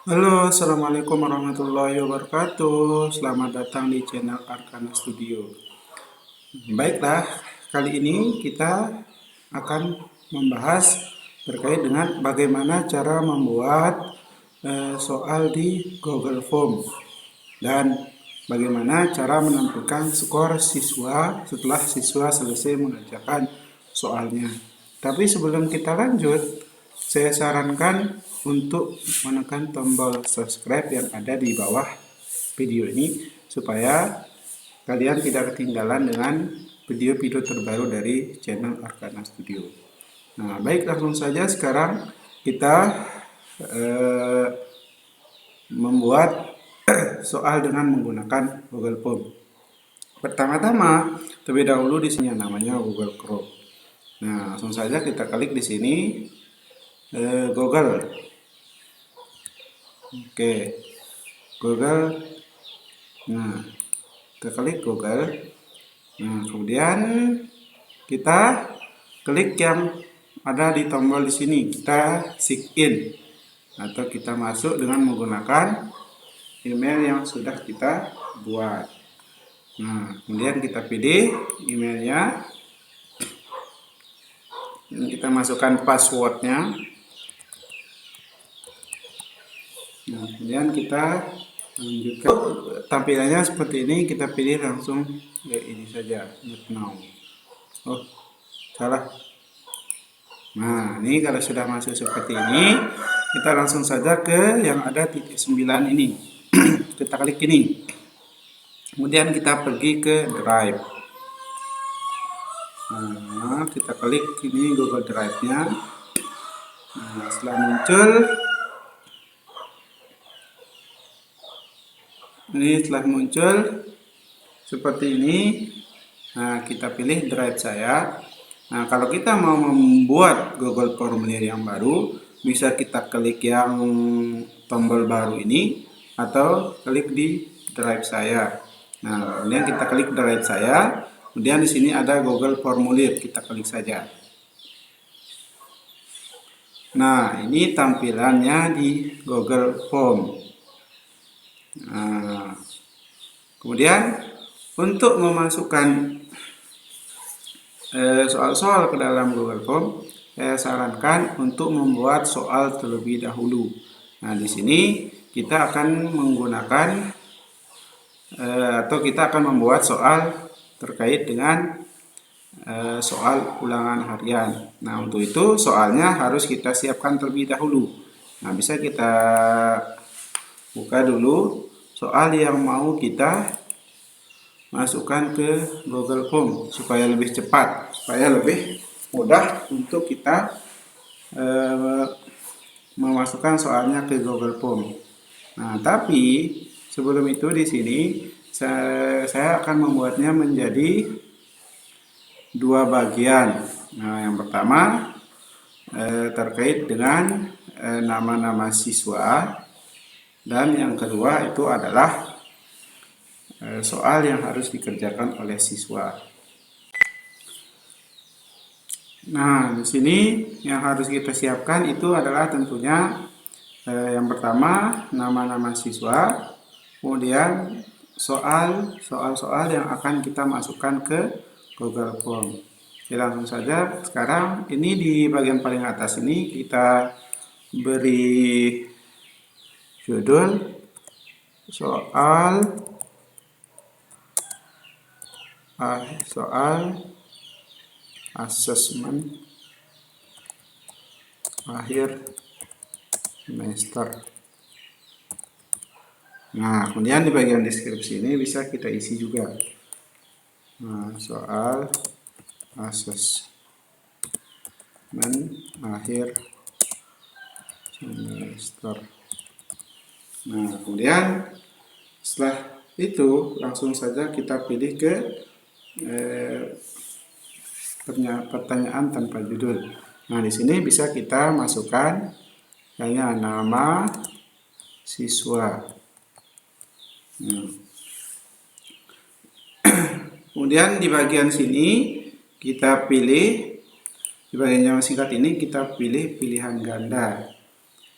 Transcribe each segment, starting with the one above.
Halo, assalamualaikum warahmatullahi wabarakatuh. Selamat datang di channel Arkana Studio. Baiklah, kali ini kita akan membahas terkait dengan bagaimana cara membuat soal di Google Form dan bagaimana cara menentukan skor siswa setelah siswa selesai mengerjakan soalnya. Tapi sebelum kita lanjut, saya sarankan untuk menekan tombol subscribe yang ada di bawah video ini supaya kalian tidak ketinggalan dengan video-video terbaru dari channel Arkana Studio. Nah, baik, langsung saja sekarang kita membuat soal dengan menggunakan Google Form. Pertama-tama, terlebih dahulu di sini namanya Google Chrome. Nah, langsung saja kita klik di sini Google. Oke, Google. Nah, kita klik Google. Nah, kemudian kita klik yang ada di tombol di sini. Kita sign in atau kita masuk dengan menggunakan email yang sudah kita buat. Nah, kemudian kita pilih emailnya. Dan kita masukkan passwordnya. Nah, kemudian kita lanjutkan. Tampilannya seperti ini, kita pilih langsung ya ini saja, not now. Oh, salah. Nah, ini kalau sudah masuk seperti ini, kita langsung saja ke yang ada titik 9 ini. Kita klik ini. Kemudian kita pergi ke Drive. Nah, kita klik ini Google Drive-nya. Nah, setelah muncul seperti ini. Nah, kita pilih drive saya. Nah, kalau kita mau membuat Google Formulir yang baru, bisa kita klik yang tombol baru ini atau klik di drive saya. Nah, kemudian kita klik drive saya. Kemudian di sini ada Google Formulir, kita klik saja. Nah, ini tampilannya di Google Form. Nah, kemudian untuk memasukkan soal-soal ke dalam Google Form, saya sarankan untuk membuat soal terlebih dahulu. Nah, di sini kita akan menggunakan atau kita akan membuat soal terkait dengan soal ulangan harian. Nah, untuk itu soalnya harus kita siapkan terlebih dahulu. Nah, bisa kita buka dulu soal yang mau kita masukkan ke Google Form supaya lebih cepat, supaya lebih mudah untuk kita memasukkan soalnya ke Google Form. Nah, tapi sebelum itu di sini saya akan membuatnya menjadi dua bagian. Nah, yang pertama terkait dengan nama-nama siswa, dan yang kedua itu adalah soal yang harus dikerjakan oleh siswa. Nah, di sini yang harus kita siapkan itu adalah tentunya yang pertama nama-nama siswa, kemudian soal-soal yang akan kita masukkan ke Google Form. Jadi langsung saja sekarang ini di bagian paling atas ini kita beri judul soal asesmen akhir semester. Nah, kemudian di bagian deskripsi ini bisa kita isi juga. Nah, soal asesmen akhir semester. Nah, kemudian setelah itu langsung saja kita pilih ke pertanyaan tanpa judul. Nah, di sini bisa kita masukkan hanya nama siswa. Nah. Kemudian di bagian sini kita pilih, di bagian yang singkat ini kita pilih pilihan ganda.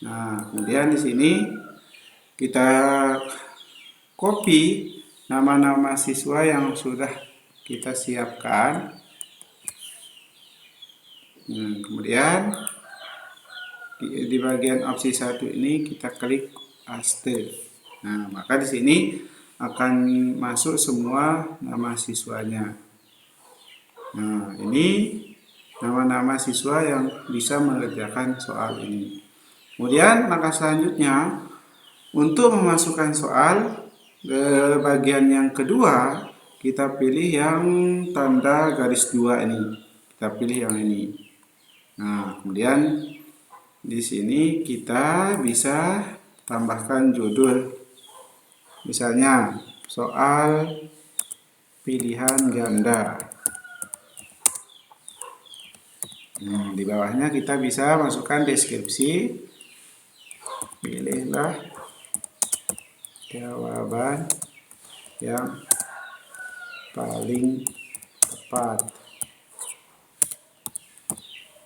Nah, kemudian di sini kita copy nama-nama siswa yang sudah kita siapkan. Kemudian di bagian opsi 1 ini kita klik paste. Nah, maka di sini akan masuk semua nama siswanya. Nah, ini nama-nama siswa yang bisa mengerjakan soal ini. Kemudian langkah selanjutnya, untuk memasukkan soal ke bagian yang kedua, kita pilih yang tanda garis 2 ini. Kita pilih yang ini. Nah, kemudian di sini kita bisa tambahkan judul. Misalnya, soal pilihan ganda. Di bawahnya kita bisa masukkan deskripsi. Pilihlah jawaban yang paling tepat.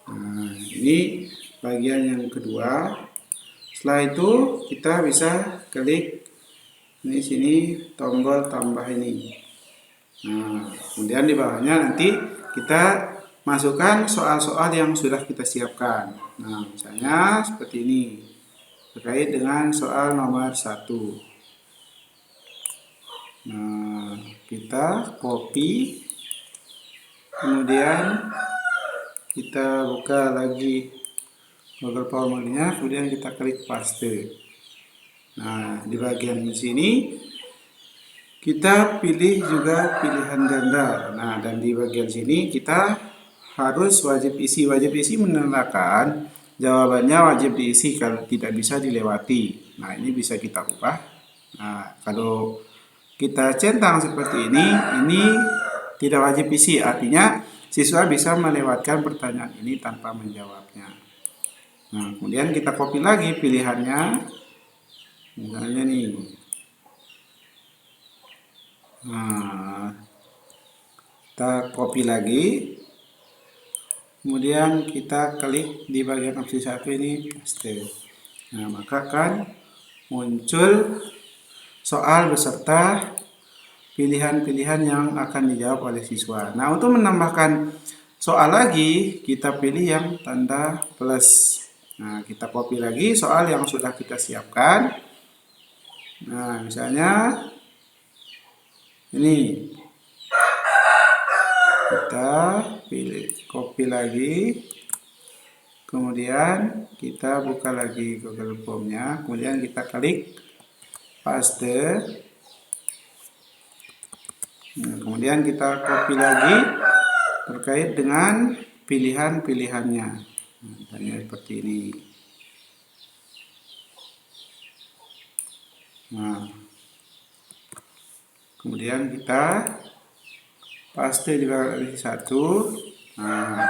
Nah, ini bagian yang kedua. Setelah itu kita bisa klik ini sini tombol tambah ini. Nah, kemudian di bawahnya nanti kita masukkan soal-soal yang sudah kita siapkan. Nah, misalnya seperti ini terkait dengan soal nomor 1. Nah, kita copy, kemudian kita buka lagi Google Form-nya, kemudian kita klik paste. Nah, di bagian sini kita pilih juga pilihan ganda. Nah, dan di bagian sini kita harus wajib isi. Wajib isi menandakan jawabannya wajib diisi kalau tidak bisa dilewati. Nah, ini bisa kita ubah. Nah, kalau kita centang seperti ini tidak wajib isi. Artinya siswa bisa melewatkan pertanyaan ini tanpa menjawabnya. Nah, kemudian kita copy lagi pilihannya. Misalnya nih. Nah, kita copy lagi. Kemudian kita klik di bagian opsi 1 ini paste. Nah, maka akan muncul soal beserta pilihan-pilihan yang akan dijawab oleh siswa. Nah, untuk menambahkan soal lagi, kita pilih yang tanda plus. Nah, kita copy lagi soal yang sudah kita siapkan. Nah, misalnya ini. Kita pilih, copy lagi. Kemudian kita buka lagi Google Form-nya. Kemudian kita klik paste. Nah, kemudian kita copy lagi terkait dengan pilihan-pilihannya. Misalnya seperti ini. Nah, kemudian kita paste di bagian 1. Nah,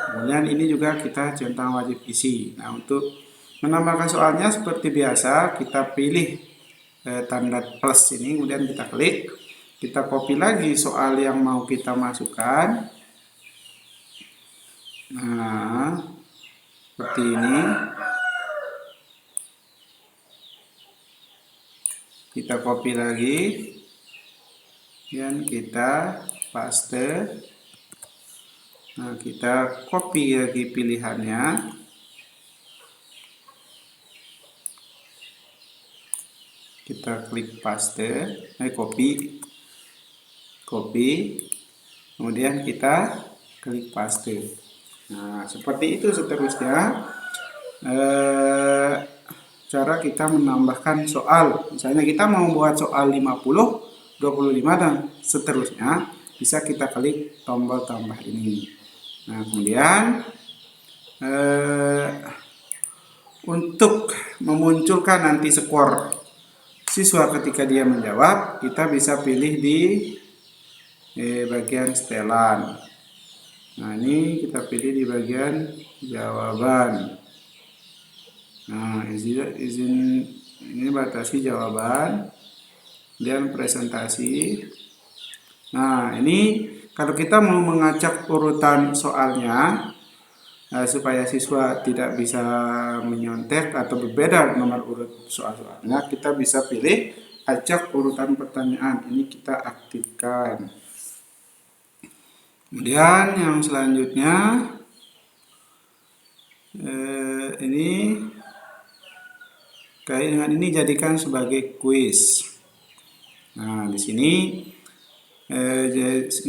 kemudian ini juga kita centang wajib isi. Nah, untuk menambahkan soalnya seperti biasa, kita pilih tanda plus ini, kemudian kita klik. Kita copy lagi soal yang mau kita masukkan. Nah, seperti ini. Kita copy lagi. Dan kita paste. Nah, kita copy lagi pilihannya. Kita klik paste, copy. Kemudian kita klik paste. Nah, seperti itu seterusnya cara kita menambahkan soal. Misalnya kita mau membuat soal 50, 25 dan seterusnya, bisa kita klik tombol tambah ini. Nah, kemudian untuk memunculkan nanti skor siswa ketika dia menjawab, kita bisa pilih di bagian setelan. Nah, ini kita pilih di bagian jawaban. Nah, izin ini batasi jawaban dan presentasi. Nah, ini kalau kita mau mengacak urutan soalnya, supaya siswa tidak bisa menyontek atau berbeda nomor urut soal-soalnya, kita bisa pilih acak urutan pertanyaan. Ini kita aktifkan. Kemudian yang selanjutnya ini kait dengan ini jadikan sebagai kuis. Nah, di sini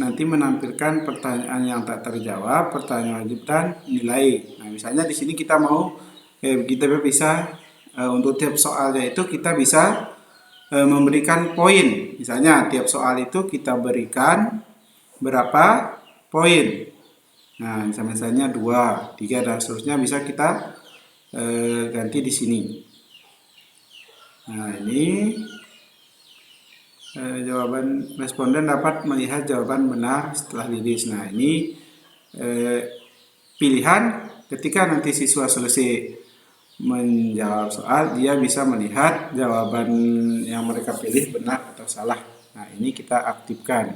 nanti menampilkan pertanyaan yang tak terjawab, pertanyaan wajib dan nilai. Nah, misalnya di sini kita mau kita bisa untuk tiap soalnya itu kita bisa memberikan poin. Misalnya tiap soal itu kita berikan berapa poin. Nah, misalnya 2, 3 dan seterusnya bisa kita ganti di sini. Nah, ini jawaban responden dapat melihat jawaban benar setelah rilis. Nah, ini pilihan ketika nanti siswa selesai menjawab soal, dia bisa melihat jawaban yang mereka pilih benar atau salah. Nah, ini kita aktifkan.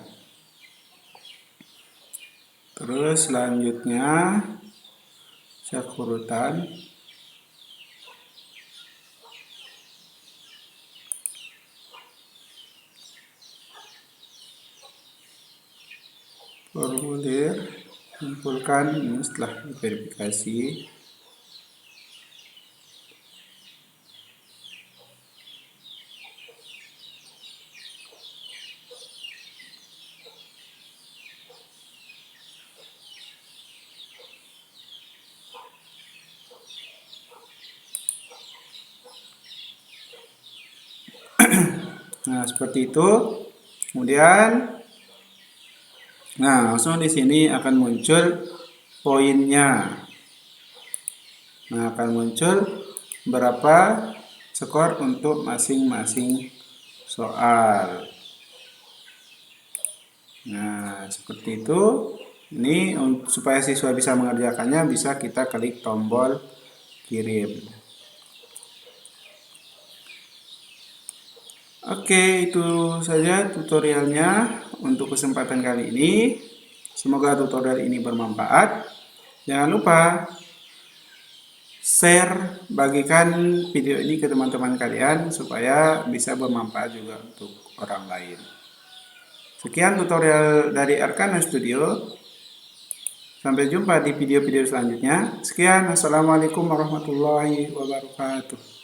Terus selanjutnya cek urutan. Formulir kumpulkan ini setelah verifikasi. Nah, seperti itu. Kemudian langsung di sini akan muncul poinnya. Nah, akan muncul berapa skor untuk masing-masing soal. Nah, seperti itu. Ini supaya siswa bisa mengerjakannya, bisa kita klik tombol kirim. Oke, itu saja tutorialnya untuk kesempatan kali ini. Semoga tutorial ini bermanfaat. Jangan lupa share, bagikan video ini ke teman-teman kalian supaya bisa bermanfaat juga untuk orang lain. Sekian tutorial dari Arkana Studio. Sampai jumpa di video-video selanjutnya. Sekian, assalamualaikum warahmatullahi wabarakatuh.